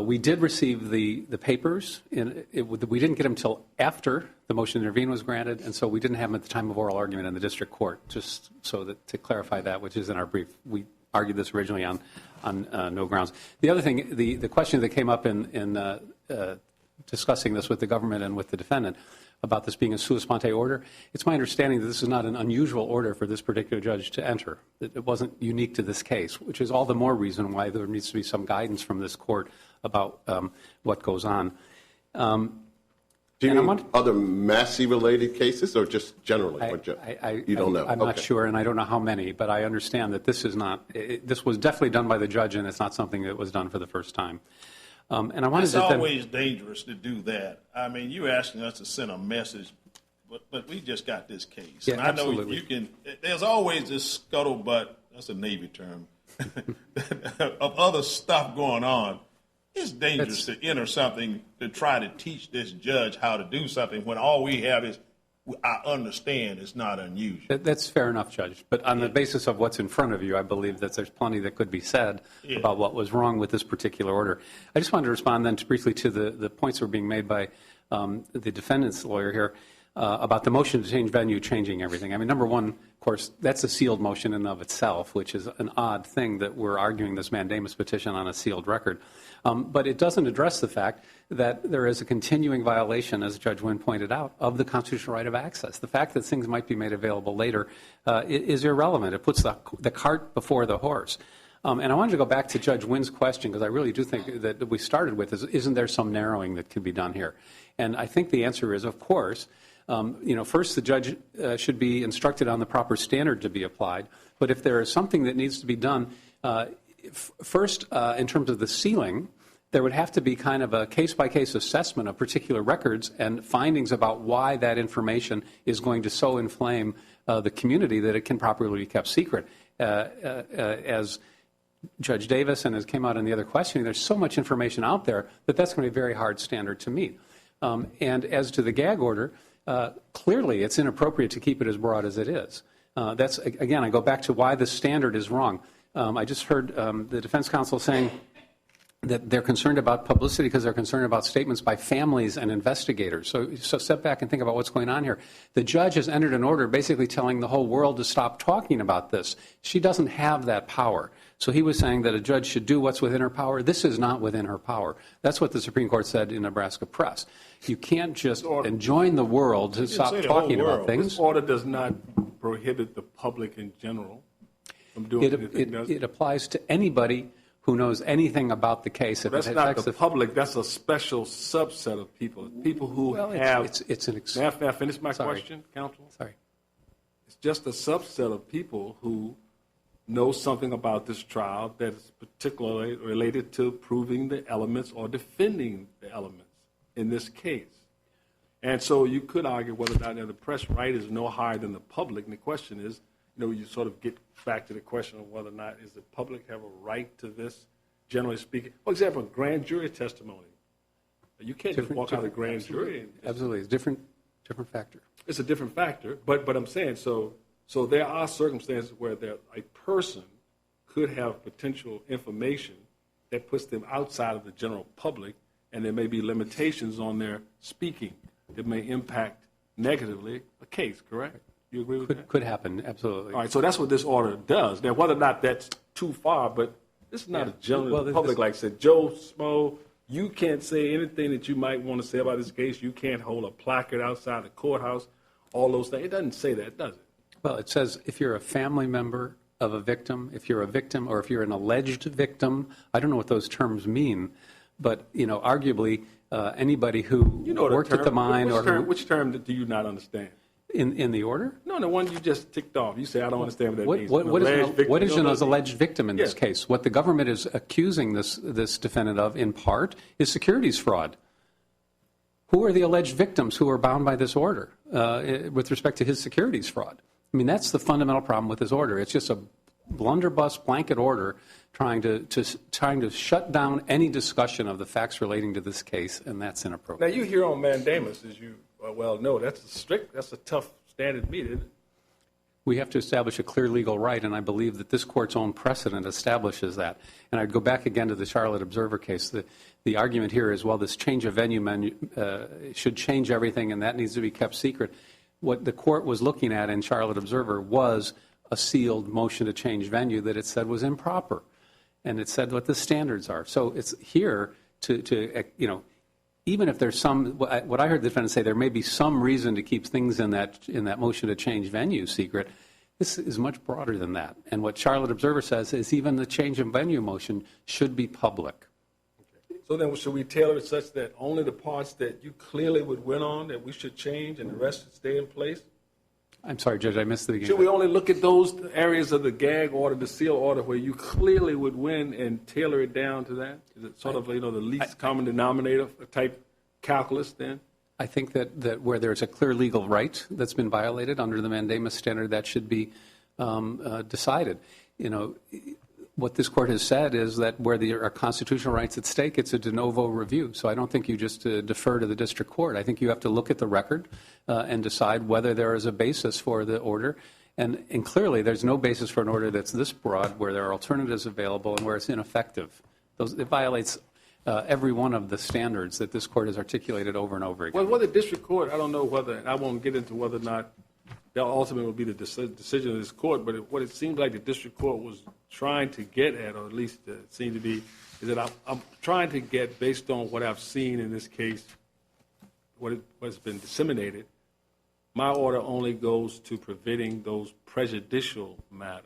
We did receive the papers. We didn't get them until after the motion to intervene was granted, and so we didn't have them at the time of oral argument in the district court, just so that to clarify that, which is in our brief. We argued this originally on no grounds. The other thing, the question that came up in discussing this with the government and with the defendant about this being a sua sponte order, it's my understanding that this is not an unusual order for this particular judge to enter. It wasn't unique to this case, which is all the more reason why there needs to be some guidance from this court about what goes on. Do you mean other Massey-related cases or just generally? You don't know? I'm not sure, and I don't know how many, but I understand that this is not. This was definitely done by the judge, and it's not something that was done for the first time. And I wanted it's always dangerous to do that. I mean, you're asking us to send a message, but we just got this case. Yeah, and I absolutely. know you can. There's always this scuttlebutt. That's a Navy term of other stuff going on. It's dangerous to enter something to try to teach this judge how to do something when all we have is, I understand it's not unusual. That's fair enough, Judge. But on the basis of what's in front of you, I believe that there's plenty that could be said about what was wrong with this particular order. I just wanted to respond then briefly to the points that were being made by the defendant's lawyer here about the motion to change venue changing everything. I mean, number one, of course, that's a sealed motion in and of itself, which is an odd thing that we're arguing this mandamus petition on a sealed record. But it doesn't address the fact that there is a continuing violation, as Judge Wynn pointed out, of the constitutional right of access. The fact that things might be made available later is irrelevant. It puts the cart before the horse. And I wanted to go back to Judge Wynn's question, because I really do think that we started with isn't there some narrowing that could be done here? And I think the answer is, of course. First, the judge should be instructed on the proper standard to be applied. But if there is something that needs to be done, first, in terms of the ceiling, there would have to be kind of a case-by-case assessment of particular records and findings about why that information is going to so inflame the community that it can properly be kept secret. As Judge Davis and as came out in the other questioning, there's so much information out there that that's going to be a very hard standard to meet. And as to the gag order, clearly it's inappropriate to keep it as broad as it is. That's, again, I go back to why the standard is wrong. I just heard the defense counsel saying that they're concerned about publicity because they're concerned about statements by families and investigators. So step back and think about what's going on here. The judge has entered an order basically telling the whole world to stop talking about this. She doesn't have that power. So he was saying that a judge should do what's within her power. This is not within her power. That's what the Supreme Court said in Nebraska Press. You can't just enjoin the world to stop talking about things. This order does not prohibit the public in general from doing anything. It applies to anybody who knows anything about the case. That's not the public. That's a special subset of people. People who have. May I finish my question, counsel? Sorry. It's just a subset of people who know something about this trial that is particularly related to proving the elements or defending the elements in this case. And so you could argue whether or not the press right is no higher than the public. And the question is, you sort of get back to the question of whether or not does the public have a right to this, generally speaking. For example, grand jury testimony. You can't just walk out of the grand jury. Absolutely. It's a different factor. It's a different factor. But I'm saying, so there are circumstances where a person could have potential information that puts them outside of the general public, and there may be limitations on their speaking that may impact negatively a case, correct? You agree with that? Could happen, absolutely. All right, so that's what this order does. Now, whether or not that's too far, but this is not a general public like said, Joe Smo, you can't say anything that you might want to say about this case. You can't hold a placard outside the courthouse, all those things. It doesn't say that, does it? Well, it says if you're a family member of a victim, if you're a victim, or if you're an alleged victim, I don't know what those terms mean, but, arguably anybody who worked at the mine Which term do you not understand? In the order? No, the one you just ticked off. You say, I don't understand what that means. What is an alleged victim in this case? What the government is accusing this defendant of, in part, is securities fraud. Who are the alleged victims who are bound by this order with respect to his securities fraud? I mean, that's the fundamental problem with this order. It's just a blunderbuss blanket order trying to shut down any discussion of the facts relating to this case, and that's inappropriate. Now, you hear on mandamus, as you well know, that's a tough standard to meet, isn't it? We have to establish a clear legal right, and I believe that this Court's own precedent establishes that. And I'd go back again to the Charlotte Observer case. The argument here is, well, this change of venue should change everything, and that needs to be kept secret. What the Court was looking at in Charlotte Observer was a sealed motion to change venue that it said was improper, and it said what the standards are. So it's here to even if there's what I heard the defendant say, there may be some reason to keep things in that motion to change venue secret. This is much broader than that. And what Charlotte Observer says is even the change of venue motion should be public. Okay. So then should we tailor it such that only the parts that you clearly would win on that we should change and the rest should stay in place? I'm sorry, Judge, I missed the beginning. Should we only look at those areas of the gag order, the seal order, where you clearly would win and tailor it down to that? Is it sort of the least common denominator type calculus then? I think that where there's a clear legal right that's been violated under the mandamus standard, that should be decided. What this Court has said is that where there are constitutional rights at stake, it's a de novo review. So I don't think you just defer to the district court. I think you have to look at the record and decide whether there is a basis for the order. And clearly, there's no basis for an order that's this broad, where there are alternatives available and where it's ineffective. It violates every one of the standards that this Court has articulated over and over again. Well, whether district court, I don't know whether, and I won't get into whether or not that ultimately will be the decision of this Court, but what it seems like the district court was trying to get at, or at least it seemed to be, is that I'm trying to get, based on what I've seen in this case, what has been disseminated, my order only goes to preventing those prejudicial matters,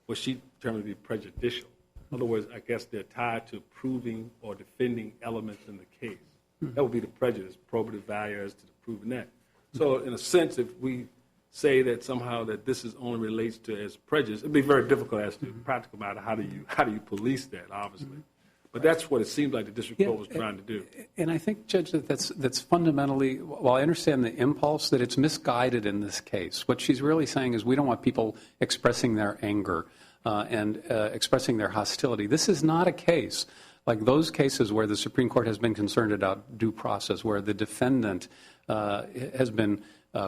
what she determined to be prejudicial. In other words, I guess they're tied to proving or defending elements in the case. That would be the prejudice, probative value as to proving that. So in a sense, if we say that somehow that this is only relates to as prejudice, it'd be very difficult as to practical matter. How do you police that, obviously? But that's what it seems like the district court was trying to do. And I think, Judge, that's fundamentally, while I understand the impulse, that it's misguided in this case. What she's really saying is we don't want people expressing their anger and expressing their hostility. This is not a case like those cases where the Supreme Court has been concerned about due process, where the defendant has been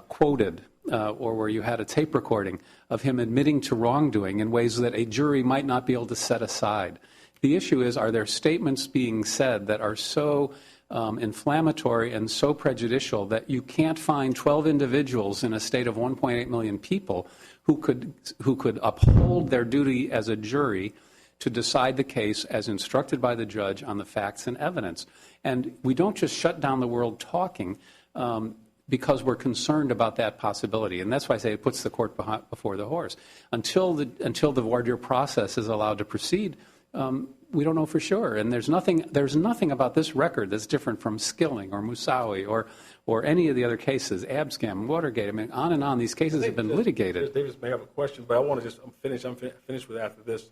quoted or where you had a tape recording of him admitting to wrongdoing in ways that a jury might not be able to set aside. The issue is, are there statements being said that are so inflammatory and so prejudicial that you can't find 12 individuals in a state of 1.8 million people who could uphold their duty as a jury to decide the case as instructed by the judge on the facts and evidence? And we don't just shut down the world talking because we're concerned about that possibility. And that's why I say it puts the court before the horse. Until the voir dire process is allowed to proceed, we don't know for sure. And there's nothing about this record that's different from Skilling or Moussaoui or any of the other cases, Abscam, Watergate. I mean, on and on. These cases have been litigated. Davis may have a question, but I want to I'm finished with after this.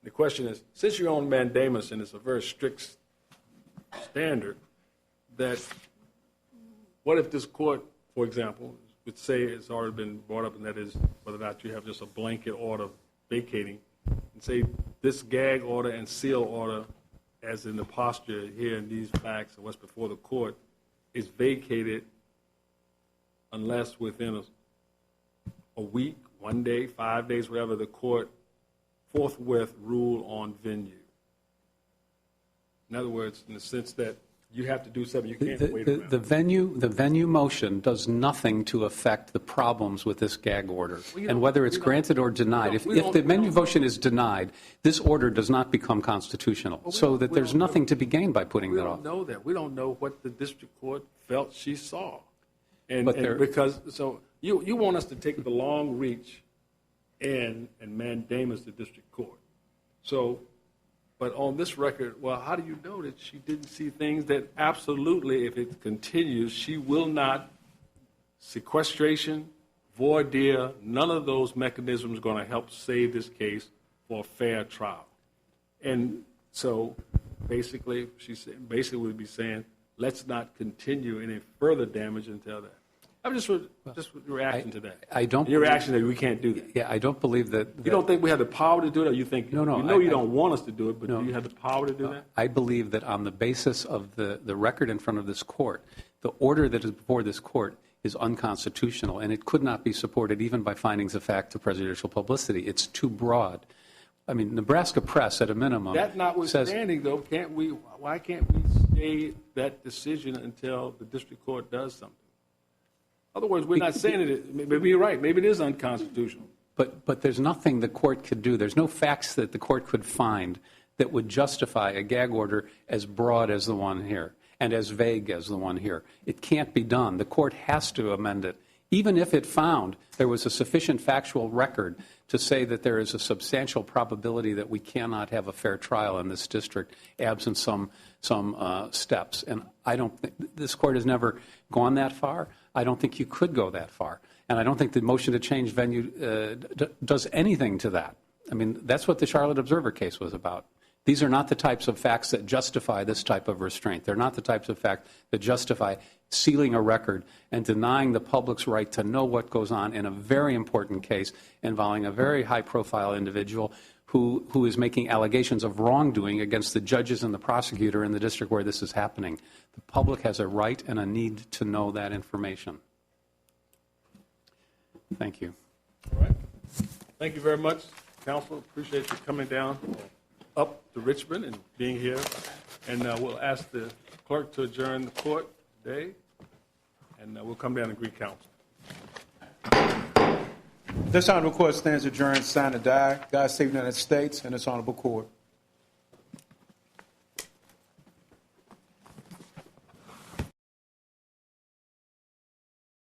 The question is, since you're on mandamus and it's a very strict standard, that what if this court, for example, would say it's already been brought up, and that is whether or not you have just a blanket order vacating, and say this gag order and seal order, as in the posture here in these facts and what's before the court, is vacated unless within a week, 1 day, 5 days, whatever, the court forthwith rule on venue. In other words, in the sense that you have to do something, you can't wait around. The venue motion does nothing to affect the problems with this gag order. And whether it's granted or denied, if the venue motion is denied, this order does not become constitutional. So that there's nothing to be gained by putting that off. We don't know that. We don't know what the district court felt she saw. You want us to take the long reach and mandamus the district court. But on this record, well, how do you know that she didn't see things that absolutely, if it continues, she will not, sequestration, voir dire, none of those mechanisms are going to help save this case for a fair trial. And so basically, would be saying, let's not continue any further damage until that. I'm just reacting to that. Your reaction that we can't do that. Yeah, I don't believe that. You don't think we have the power to do it, or you think No. You don't want us to do it, but do you have the power to do that? I believe that on the basis of the record in front of this court, the order that is before this court is unconstitutional, and it could not be supported even by findings of fact to prejudicial publicity. It's too broad. I mean, Nebraska Press, at a minimum, that notwithstanding, though, why can't we stay that decision until the district court does something? In other words, we're not saying that maybe you're right. Maybe it is unconstitutional. But there's nothing the court could do. There's no facts that the court could find that would justify a gag order as broad as the one here and as vague as the one here. It can't be done. The court has to amend it, even if it found there was a sufficient factual record to say that there is a substantial probability that we cannot have a fair trial in this district absent some steps. And I don't think this court has never gone that far. I don't think you could go that far. And I don't think the motion to change venue does anything to that. I mean, that's what the Charlotte Observer case was about. These are not the types of facts that justify this type of restraint. They're not the types of facts that justify sealing a record and denying the public's right to know what goes on in a very important case involving a very high-profile individual who is making allegations of wrongdoing against the judges and the prosecutor in the district where this is happening. The public has a right and a need to know that information. Thank you. All right. Thank you very much, counsel. Appreciate you coming down up to Richmond and being here. And we'll ask the clerk to adjourn the court today, and we'll come down and greet counsel. This honorable court stands adjourned, signed and die. God save the United States and this honorable court.